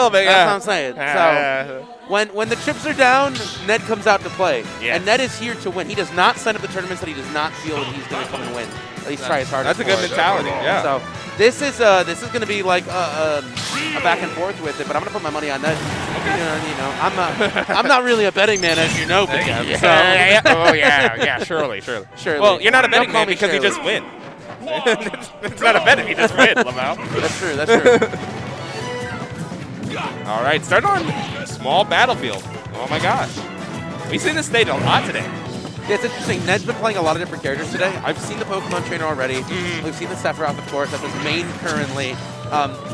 little bit, yeah. That's what I'm saying. So when the chips are down, Ned comes out to play. Yeah. And Ned is here to win. He does not sign up the tournaments that he does not feel that he's going to come and win. At least try as hard as possible. That's a good mentality, yeah. So this is going to be like a back and forth with it, but I'm going to put my money on Ned. Okay. You know, I'm not really a betting man, as you know, Big M. So. Oh, yeah, surely. Well, you're not a betting man because you just win. It's not a bet if you just win, Lamau. That's true. All right, start on small battlefield. Oh my gosh. We've seen this stage a lot today. Yeah, it's interesting. Ned's been playing a lot of different characters today. I've seen the Pokemon trainer already. We've seen the Sephiroth, of course. That's his main currently.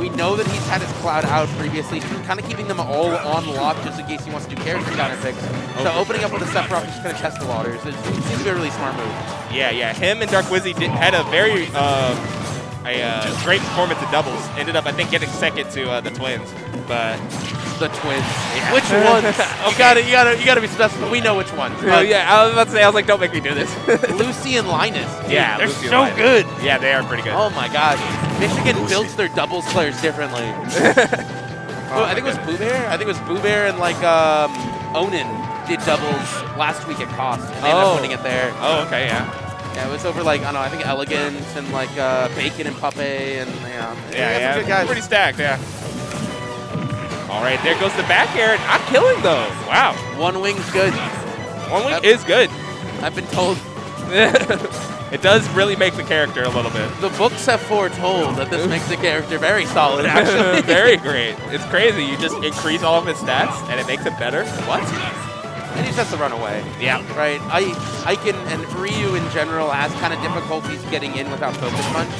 We know that he's had his Cloud out previously, kind of keeping them all on lock just in case he wants to do character counter picks. Okay. So opening up with a Sephiroth just kind of test the waters. It seems to be a really smart move. Yeah. Him and Dark Wizzy had a very great performance in doubles. Ended up, I think, getting second to the Twins. But the Twins. Yeah. Which ones? Okay. You gotta be specific. We know which ones. Yeah, I was about to say, I was like, don't make me do this. Lucy and Linus. Yeah, they're so good. Yeah, they are pretty good. Oh my gosh. Michigan builds their doubles players differently. I think it was Boo Bear. I think it was Boo Bear and like Onin did doubles last week at Cost. And they ended up winning it there. Oh, okay, yeah. Yeah, it was over like, I don't know, I think Elegance and like Bacon and Puppe and yeah, some good guys. Pretty stacked, yeah. All right, there goes the back air. Not killing those. Wow. One wing's good. One wing is good. I've been told. It does really make the character a little bit. The books have foretold that this makes the character very solid, actually. Very great. It's crazy. You just increase all of his stats, and it makes it better. What? And he just has to run away. Yeah. Right? Ikan and Ryu in general has kind of difficulties getting in without Focus Punch.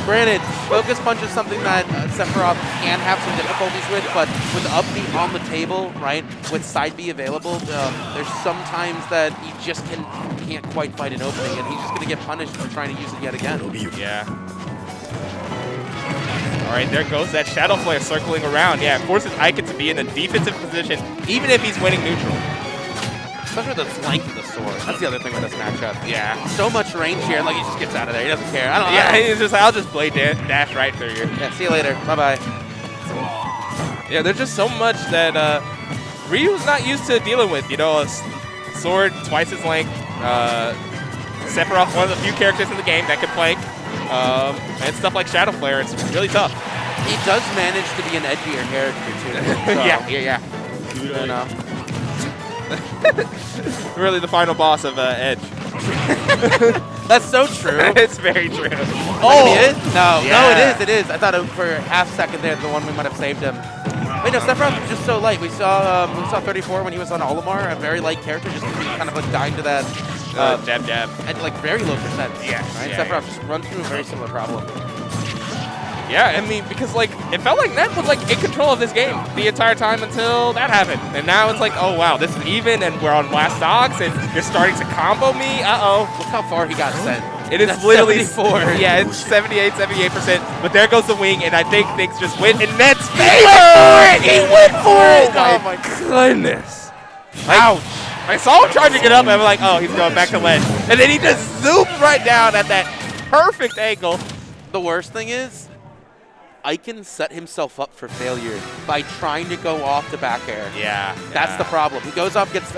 Granted, Focus Punch is something that Sephiroth can have some difficulties with, but with up B on the table, right, with side B available, there's sometimes that he just can't quite fight an opening, and he's just going to get punished for trying to use it yet again. Yeah. All right, there goes that Shadow Flare circling around. Yeah, it forces Ikan to be in a defensive position, even if he's winning neutral. Especially with the length of the sword. That's the other thing with this matchup. Yeah. So much range here, like he just gets out of there. He doesn't care. He's just like, I'll just blade dash right through you. Yeah, see you later. Bye-bye. Yeah, there's just so much that Ryu's not used to dealing with. You know, a sword twice his length. Sephiroth, one of the few characters in the game that can plank. And stuff like Shadow Flare, it's really tough. He does manage to be an edgier character, too. So, yeah. You know. Really the final boss of Edge. That's so true. It's very true. Oh, it is? No, it is. I thought for a half second there, the one we might have saved him. Wait, no, Sephiroth was just so light. We saw 34 when he was on Olimar, a very light character, just kind of like dying to that jab. At like very low percent. Yeah. Right? Sephiroth just runs through a very similar problem. Yeah, I mean, because like it felt like Ned was like in control of this game the entire time until that happened, and now it's like, oh wow, this is even, and we're on last dogs, and you're starting to combo me. Look how far he got sent. It is literally 74. Yeah, it's 78%. But there goes the wing, and I think things just went in Ned's favor. He went for it. Oh my goodness! Ouch! I saw him trying to get up, and I'm like, oh, he's going back to ledge, and then he just zoomed right down at that perfect angle. The worst thing is, Ikan set himself up for failure by trying to go off the back air. Yeah. That's the problem. He goes off, hits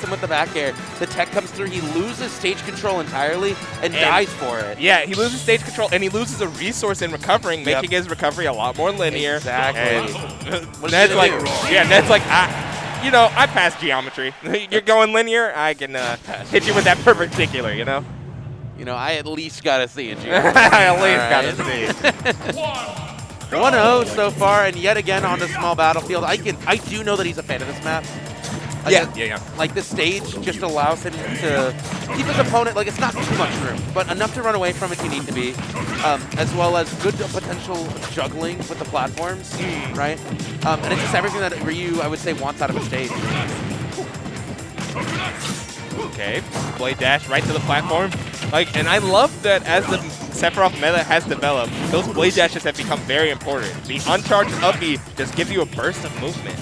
him with the back air. The tech comes through. He loses stage control entirely and dies for it. Yeah, he loses stage control, and he loses a resource in recovering, making his recovery a lot more linear. Exactly. Ned's like, you know, I pass geometry. You're going linear, I can hit you with that perpendicular, you know? You know, I at least got to see it. I at least got to see it. 1-0 so far, and yet again on the small battlefield. I do know that he's a fan of this map. Yeah. Like, the stage just allows him to keep his opponent, like, it's not too much room, but enough to run away from if you need to be, as well as good potential juggling with the platforms, right? And it's just everything that Ryu, I would say, wants out of a stage. Okay, blade dash right to the platform. Like, and I love that as the Sephiroth meta has developed, those blade dashes have become very important. The uncharged up B just gives you a burst of movement.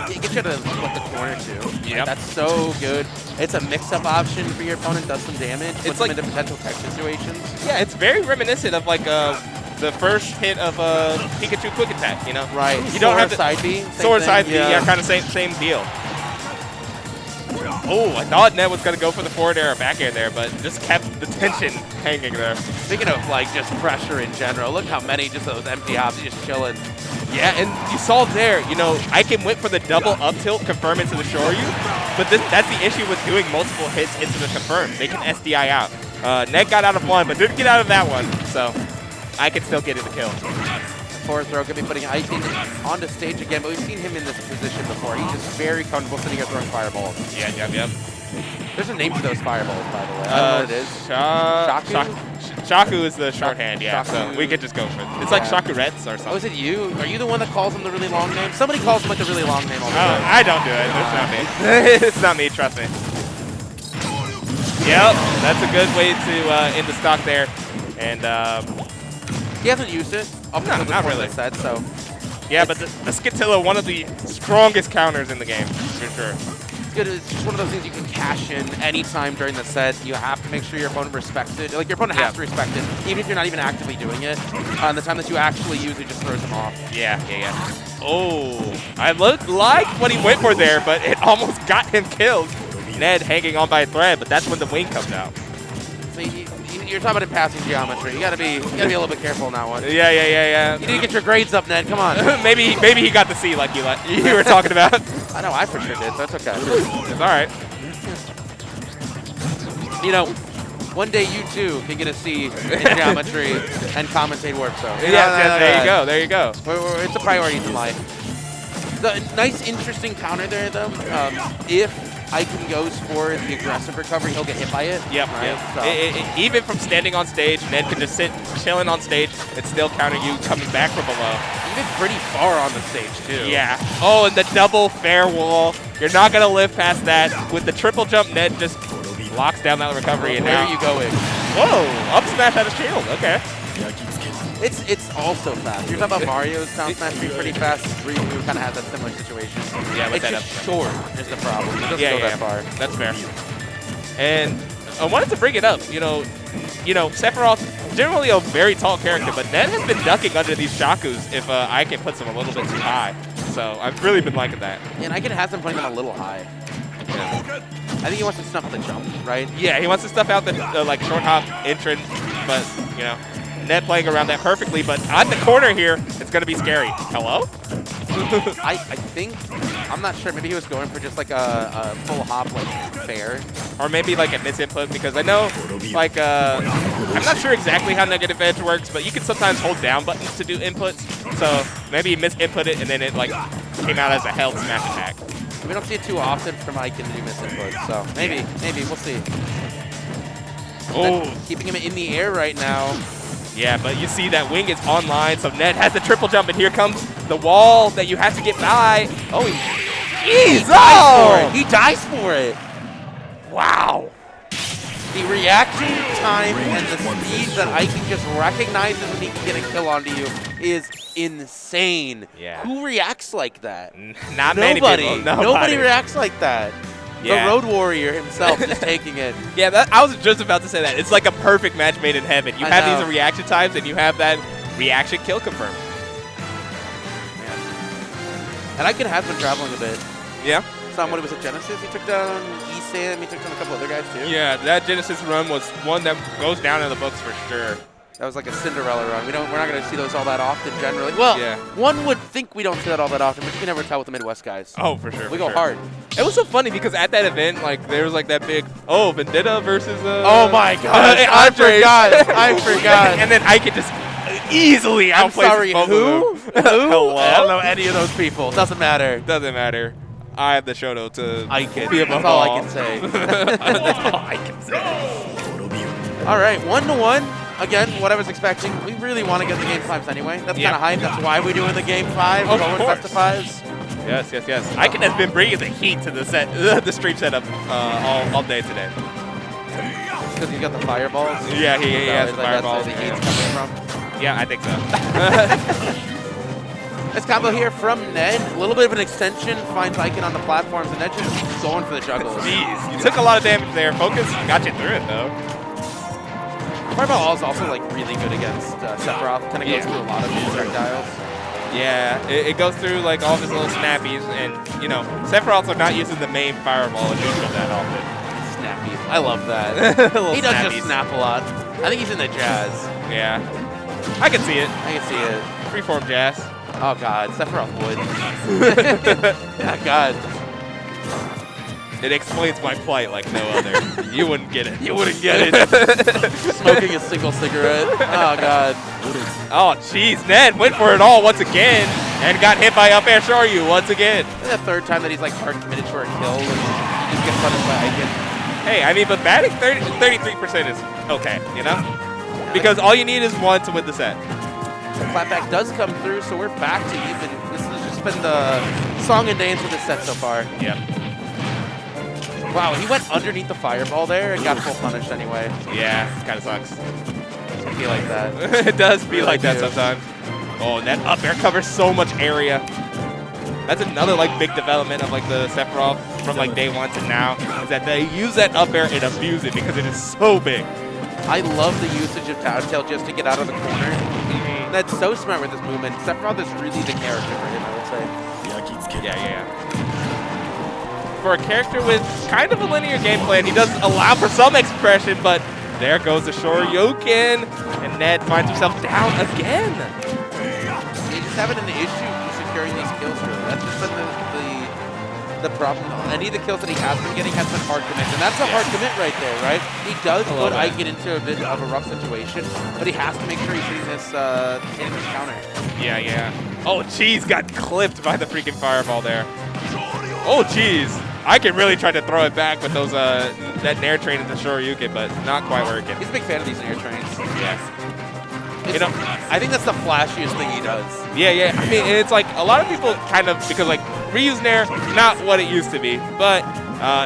It gets you to flip the corner too. Yep. That's so good. It's a mix-up option for your opponent, does some damage, puts them into potential tech situations. Yeah, it's very reminiscent of like the first hit of Pikachu Quick Attack, you know? Right. You don't have to side B. Sword side B, yeah, kind of same deal. Oh, I thought Ned was going to go for the forward air or back air there, but just kept the tension hanging there. Speaking of, like, just pressure in general, look how many just those empty hops just chilling. Yeah, and you saw there, you know, Ikan went for the double up tilt confirm into the Shoryu, but that's the issue with doing multiple hits into the confirm. They can SDI out. Ned got out of one, but didn't get out of that one, so I can still get in the kill. Forward throw, could be putting Ikan onto stage again, but we've seen him in this position before. He's just very comfortable sitting here throwing fireballs. Yeah, yep. There's a name for those fireballs, by the way. I don't know what it is. Shaku? Shaku is the shorthand, yeah, Shaku. so we could just go for it. It's like Shakurettes or something. Oh, is it you? Are you the one that calls him the really long name? Somebody calls him like a really long name all the time. I don't do it. It's not me. It's not me, trust me. Yep, that's a good way to end the stock there. And he hasn't used it up until this point of the set, so. Yeah, but the Skitilla, one of the strongest counters in the game, for sure. It's good. It's just one of those things you can cash in anytime during the set. You have to make sure your opponent respects it. Like, your opponent has to respect it, even if you're not even actively doing it. The time that you actually use it just throws them off. Yeah. Oh, I liked what he went for there, but it almost got him killed. Ned hanging on by a thread, but that's when the wing comes out. So you're talking about in passing geometry. You gotta be a little bit careful on that one. Yeah. You need to get your grades up, Ned. Come on. maybe he got the C like you were talking about. I know, I for sure did, so it's okay. It's all right. You know, one day you too can get a C in geometry and commentate Warpzone. Yeah, there you go. It's a priority in life. The nice, interesting counter there, though. If Ikan goes for the aggressive recovery, he'll get hit by it. Yep. So. Even from standing on stage, Ned can just sit chilling on stage and still counter you coming back from below. Even pretty far on the stage, too. Yeah. Oh, and the double fair wall. You're not going to live past that. With the triple jump, Ned just locks down that recovery. And where are you going? Whoa, up smash out of shield. Okay. It's also fast. You're talking about Mario's down smash being pretty fast. Ryu kind of has that similar situation. Yeah, it's just short is the problem. It doesn't go that far. That's fair. And I wanted to bring it up. You know, Sephiroth, generally a very tall character, but Ned has been ducking under these Shakus if Ikan puts him a little bit too high. So I've really been liking that. And Ikan has been putting him a little high. Yeah. I think he wants to snuff the jump, right? Yeah, he wants to stuff out the like short hop entrance, but you know. Ned playing around that perfectly, but on the corner here, it's going to be scary. Hello? I think, I'm not sure, maybe he was going for just like a full hop, like, fair. Or maybe like a misinput, because I know, like, I'm not sure exactly how negative edge works, but you can sometimes hold down buttons to do inputs. So maybe he misinput it, and then it, like, came out as a held smash attack. We don't see it too often from Ikan to do misinputs, so maybe, we'll see. Oh. Keeping him in the air right now. Yeah, but you see that wing is online, so Ned has the triple jump, and here comes the wall that you have to get by. Oh, he dies for it. Wow. The reaction time and the speed that Ikan just recognizes when he can get a kill onto you is insane. Yeah. Who reacts like that? Not many people. Nobody reacts like that. Yeah. The Road Warrior himself is taking it. Yeah, I was just about to say that. It's like a perfect match made in heaven. You have these reaction times, and you have that reaction kill confirmed. Man. And Ikan has been traveling a bit. Yeah. Saw him when he was at Genesis. He took down Esam. He took down a couple other guys, too. Yeah, that Genesis run was one that goes down in the books for sure. That was like a Cinderella run. We're not going to see those all that often generally. Well, one would think we don't see that all that often, but you can never tell with the Midwest guys. Oh, for sure. We go hard. It was so funny because at that event, like, there was like that big, Vendetta versus oh my God. I forgot. And then Ikan just easily outplays both of them. Hello? I don't know any of those people. Doesn't matter. Doesn't matter. I have the Shoto to Ikan. be above That's all I can say. That's all I can say. All right, 1-1. Again, what I was expecting. We really want to get the game 5s anyway. That's kind of hype. That's why we're doing the game 5. We're going best of 5s. Yes. Ikan has been bringing the heat to the set, the stream setup all day today. Because he's got the fireballs. Yeah, he has the fireballs. That's where the heat's coming from. Yeah, I think so. Nice combo here from Ned. A little bit of an extension. Finds Ikan on the platforms, and Ned just going for the juggles. Jeez, you took a lot of damage there. Focus got you through it though. Fireball is also like really good against Sephiroth. Kind of goes through a lot of these projectiles. Yeah, it goes through like all of his little snappies, and you know, Sephiroths are not using the main fireball and neutral that often. Snappy. I love that. He does just snap a lot. I think he's in the jazz. Yeah. I can see it. I can see it. Freeform jazz. Oh god, Sephiroth would. Oh god. It explains my plight like no other. You wouldn't get it. You wouldn't get it. Smoking a single cigarette. Oh god. Oh jeez, Ned went for it all once again and got hit by up air Shoryu once again. This is the third time that he's like hard committed for a kill and he just gets punished by Ikan. Hey, I mean, but batting 33% is okay, you know? Because all you need is one to win the set. The clapback does come through, so we're back to even. This has just been the song and dance with this set so far. Yep. Wow, he went underneath the fireball there and got full punished anyway. Yeah, kind of sucks. It feel like that. It does feel like that sometimes. Oh, that up air covers so much area. That's another like big development of like the Sephiroth from like day one to now, is that they use that up air and abuse it because it is so big. I love the usage of Town Tail just to get out of the corner. That's so smart with this movement. Sephiroth is really the character for him, I would say. Yeah. For a character with kind of a linear game plan, he does allow for some expression, but there goes the Shoryuken, and Ned finds himself down again. He's just having an issue securing these kills, really. That's just been the problem. Any of the kills that he has been getting has been hard commits, and that's a hard commit right there, right? He does put Ikan into a bit of a rough situation, but he has to make sure he's hitting this counter. Yeah. Oh, jeez, got clipped by the freaking fireball there. Oh, jeez. Ikan really tried to throw it back with those that Nair train into Shoryuken, but not quite working. He's a big fan of these Nair trains. Yes. You know, I think that's the flashiest thing he does. Yeah. I mean, it's like a lot of people kind of, because like Ryu's Nair, not what it used to be, but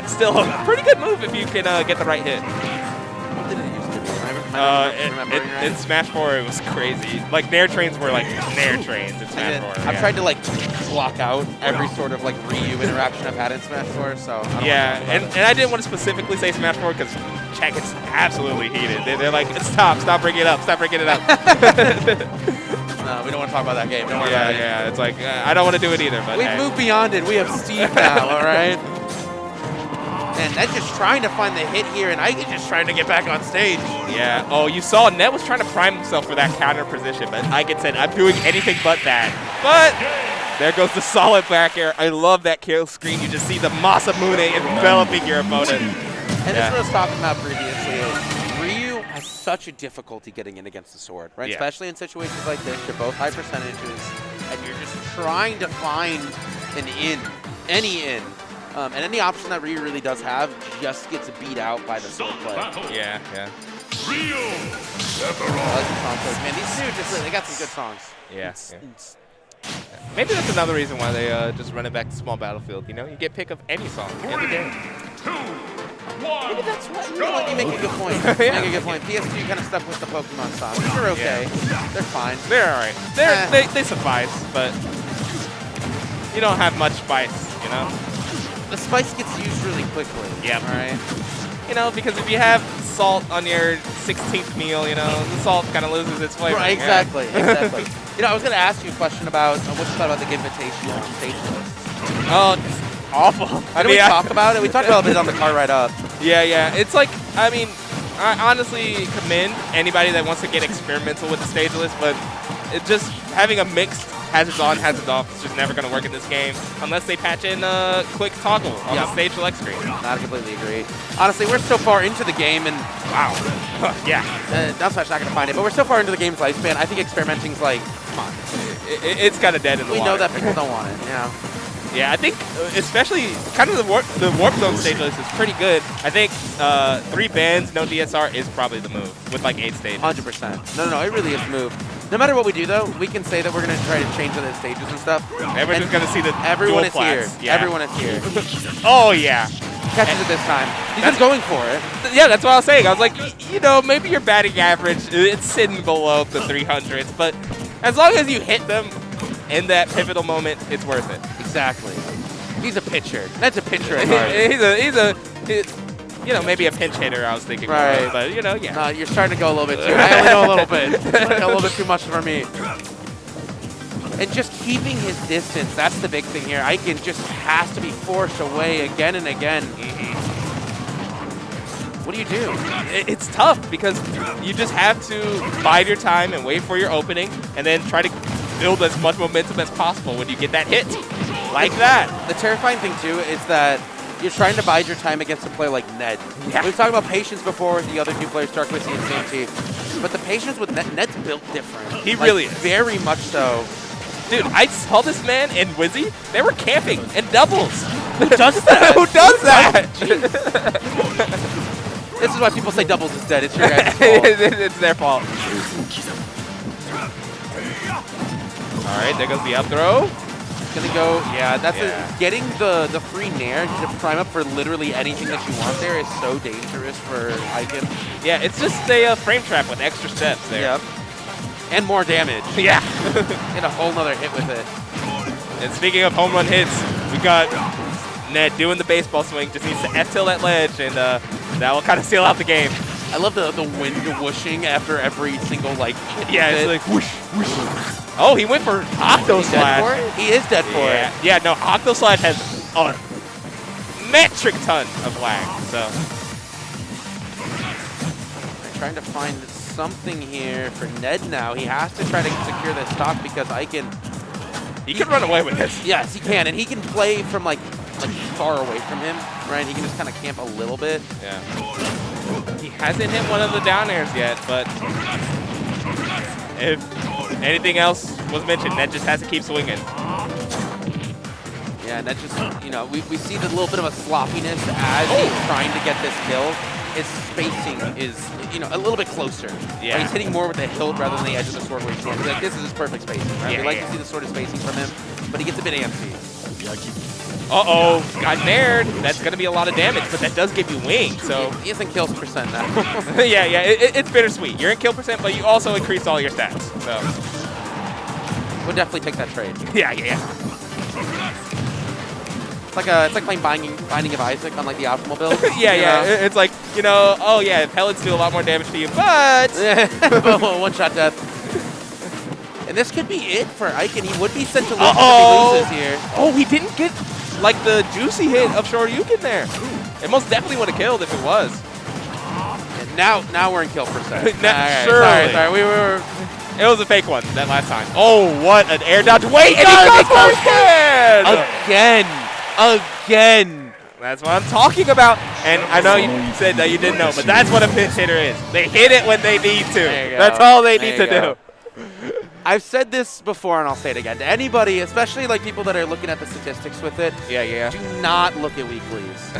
still a pretty good move if you can get the right hit. What did it used to be? In Smash 4, it was crazy. Like Nair trains were like Nair trains in Smash 4. I've tried to like block out every sort of like Ryu interaction I've had in Smash 4, so. And I didn't want to specifically say Smash 4 because chat gets absolutely heated. They're like, stop bringing it up, stop bringing it up. No, we don't want to talk about that game. Don't worry about it. Yeah, it's like, I don't want to do it either. But we've moved beyond it. We have Steve now, all right? And Ned's just trying to find the hit here, and Ikan's just trying to get back on stage. Yeah. Oh, you saw Ned was trying to prime himself for that counter position, but Ikan said, I'm doing anything but that. But there goes the solid back air. I love that kill screen. You just see the Masamune enveloping your opponent. And this was talking about previously. Ryu has such a difficulty getting in against the sword, right? Especially in situations like this. You're both high percentages, and you're just trying to find an in, any in. And any option that Ryu really does have just gets beat out by the sword play. Yeah. Ryu! Man, these two just, they got some good songs. Yeah. Maybe that's another reason why they just run it back to small battlefield. You know, you get pick of any song in the game. Maybe that's what, you know what, you make a good point. You make a good point. PS2 kind of stuck with the Pokemon songs. They're okay. They're fine. They're all right. They suffice, but you don't have much spice, you know? The spice gets used really quickly. Yep. All right. You know, because if you have salt on your 16th meal, you know, the salt kind of loses its flavor. Right, exactly. You know, I was going to ask you a question about what you thought about the Invitational on stage list. Oh, it's awful. How do we talk about it? We talked about it on the car right up. Yeah. It's like, I mean, I honestly commend anybody that wants to get experimental with the stage list, but it just having a mixed hazards on, hazards off, it's just never going to work in this game unless they patch in a quick toggle on the stage select screen. I completely agree. Honestly, we're so far into the game, and wow. Yeah. That's why I'm not going to find it, but we're so far into the game's lifespan, I think experimenting's like, come on. It's kind of dead in the water. We know that people don't want it, you know. Yeah, I think especially kind of the Warpzone stage list is pretty good. I think 3 bands, no DSR is probably the move with like 8 stages. 100%. No, it really is the move. No matter what we do, though, we can say that we're going to try to change the stages and stuff. Everyone's just going to see the everyone is here. Yeah. Everyone is here. Oh, yeah. Catches it this time. He's just going for it. Yeah, that's what I was saying. I was like, you know, maybe your batting average, it's sitting below the 300s, but as long as you hit them in that pivotal moment, it's worth it. Exactly. He's a pitcher. That's a pitcher at heart. you know, maybe a pinch hitter I was thinking Right. more, but, you know, yeah. No, you're starting to go a little bit too. I only know a little bit. A little bit too much for me. And just keeping his distance, that's the big thing here. Ikan just has to be forced away again and again. What do you do? It's tough because you just have to bide your time and wait for your opening and then try to build as much momentum as possible when you get that hit. Like that. The terrifying thing, too, is that you're trying to bide your time against a player like Ned. Yeah. We've talked about patience before with the other two players, Starquissy and Same Team. But the patience with Ned, Ned's built different. He really is. Very much so. Dude, I saw this man and Wizzy, they were camping in doubles. Who does that? Who does that? This is why people say doubles is dead. It's your guys' fault. It's their fault. All right, there goes the up throw. Gonna go, yeah, that's getting the free nair to prime up for literally anything that you want there is so dangerous for Ikan. Yeah, it's just a frame trap with extra steps there. Yep. And more damage. Yeah. Get a whole nother hit with it. And speaking of home run hits, we got Ned doing the baseball swing, just needs to F-tilt that ledge, and that will kind of seal out the game. I love the wind whooshing after every single, like, hit. Yeah, it's like whoosh, whoosh. Oh, he went for Octo Slash. He is dead for it. Yeah, no, Octo Slash has a metric ton of lag, so. They're trying to find something here for Ned now. He has to try to secure this stock because Ikan... He can run away with this. Yes, he can, and he can play from, like far away from him, right? He can just kind of camp a little bit. Yeah. He hasn't hit one of the down airs yet, but if anything else was mentioned, Ned just has to keep swinging. Yeah, and that just, you know, we see the little bit of a sloppiness as he's trying to get this kill. His spacing is, you know, a little bit closer. Yeah. Like he's hitting more with the hilt rather than the edge of the sword where he's standing. Like, this is his perfect spacing, right? Yeah, We like to see the sort of spacing from him, but he gets a bit antsy. Uh-oh, got nared. That's going to be a lot of damage, but that does give you wings, so. He is in kills percent now. yeah, it's bittersweet. You're in kill percent, but you also increase all your stats, so. We'll definitely take that trade. Yeah. It's like playing Binding of Isaac on like the optimal build. yeah. It's like, you know, oh yeah, pellets do a lot more damage to you, but one-shot death. And this could be it for Ikan. He would be sent to lose if he loses here. Oh, he didn't get like the juicy hit of Shoryuken there. It most definitely would have killed if it was. And now we're in kill percent. Right, sorry. We were. It was a fake one that last time. Oh, what an air dodge! Wait, and he got first hit again. That's what I'm talking about. And I know you said that you didn't know, but that's what a pinch hitter is. They hit it when they need to. That's all they need to do. I've said this before, and I'll say it again. To anybody, especially like people that are looking at the statistics with it, do not look at weeklies.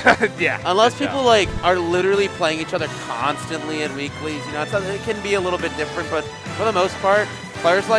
Unless people like are literally playing each other constantly in weeklies. You know, it can be a little bit different, but for the most part, players like